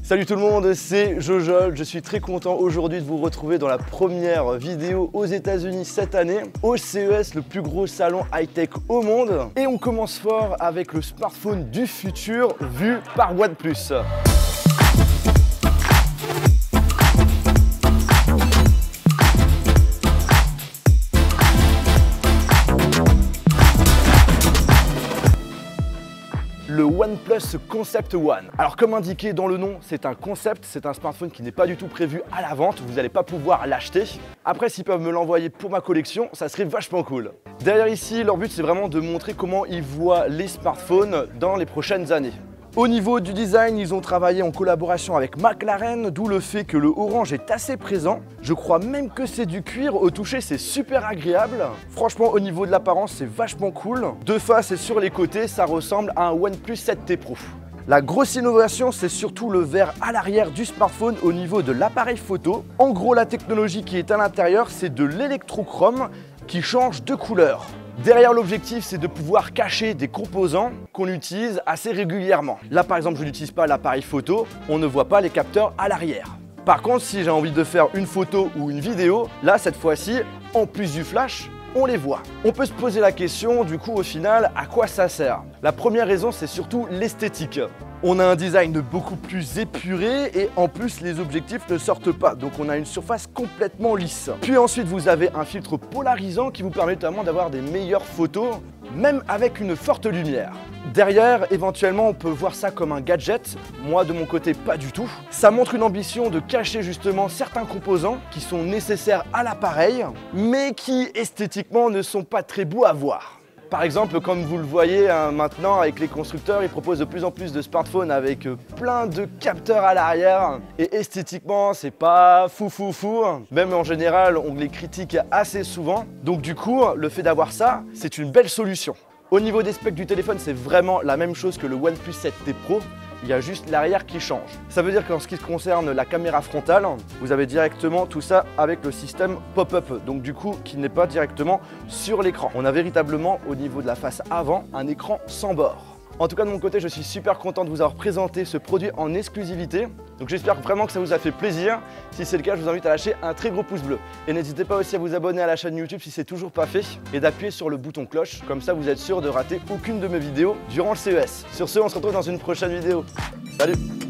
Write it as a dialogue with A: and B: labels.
A: Salut tout le monde, c'est Jojol. Je suis très content aujourd'hui de vous retrouver dans la première vidéo aux États-Unis cette année, au CES, le plus gros salon high-tech au monde. Et on commence fort avec le smartphone du futur vu par OnePlus. Le OnePlus Concept One. Alors comme indiqué dans le nom, c'est un concept, c'est un smartphone qui n'est pas du tout prévu à la vente, vous n'allez pas pouvoir l'acheter. Après, s'ils peuvent me l'envoyer pour ma collection, ça serait vachement cool. Derrière ici, leur but c'est vraiment de montrer comment ils voient les smartphones dans les prochaines années. Au niveau du design, ils ont travaillé en collaboration avec McLaren, d'où le fait que le orange est assez présent. Je crois même que c'est du cuir, au toucher c'est super agréable. Franchement, au niveau de l'apparence, c'est vachement cool. De face et sur les côtés, ça ressemble à un OnePlus 7T Pro. La grosse innovation, c'est surtout le verre à l'arrière du smartphone au niveau de l'appareil photo. En gros, la technologie qui est à l'intérieur, c'est de l'électrochrome qui change de couleur. Derrière l'objectif, c'est de pouvoir cacher des composants qu'on utilise assez régulièrement. Là, par exemple, je n'utilise pas l'appareil photo, on ne voit pas les capteurs à l'arrière. Par contre, si j'ai envie de faire une photo ou une vidéo, là, cette fois-ci, en plus du flash, on les voit. On peut se poser la question, du coup, au final, à quoi ça sert? La première raison, c'est surtout l'esthétique. On a un design beaucoup plus épuré et en plus les objectifs ne sortent pas, donc on a une surface complètement lisse. Puis ensuite vous avez un filtre polarisant qui vous permet notamment d'avoir des meilleures photos, même avec une forte lumière. Derrière, éventuellement, on peut voir ça comme un gadget. Moi, de mon côté, pas du tout. Ça montre une ambition de cacher justement certains composants qui sont nécessaires à l'appareil, mais qui esthétiquement ne sont pas très beaux à voir. Par exemple, comme vous le voyez maintenant avec les constructeurs, ils proposent de plus en plus de smartphones avec plein de capteurs à l'arrière. Et esthétiquement, c'est pas fou. Même en général, on les critique assez souvent. Donc du coup, le fait d'avoir ça, c'est une belle solution. Au niveau des specs du téléphone, c'est vraiment la même chose que le OnePlus 7T Pro. Il y a juste l'arrière qui change. Ça veut dire qu'en ce qui concerne la caméra frontale, vous avez directement tout ça avec le système pop-up, donc du coup qui n'est pas directement sur l'écran. On a véritablement au niveau de la face avant un écran sans bord. En tout cas de mon côté, je suis super content de vous avoir présenté ce produit en exclusivité. Donc j'espère vraiment que ça vous a fait plaisir. Si c'est le cas, je vous invite à lâcher un très gros pouce bleu. Et n'hésitez pas aussi à vous abonner à la chaîne YouTube si c'est toujours pas fait et d'appuyer sur le bouton cloche. Comme ça, vous êtes sûr de rater aucune de mes vidéos durant le CES. Sur ce, on se retrouve dans une prochaine vidéo. Salut!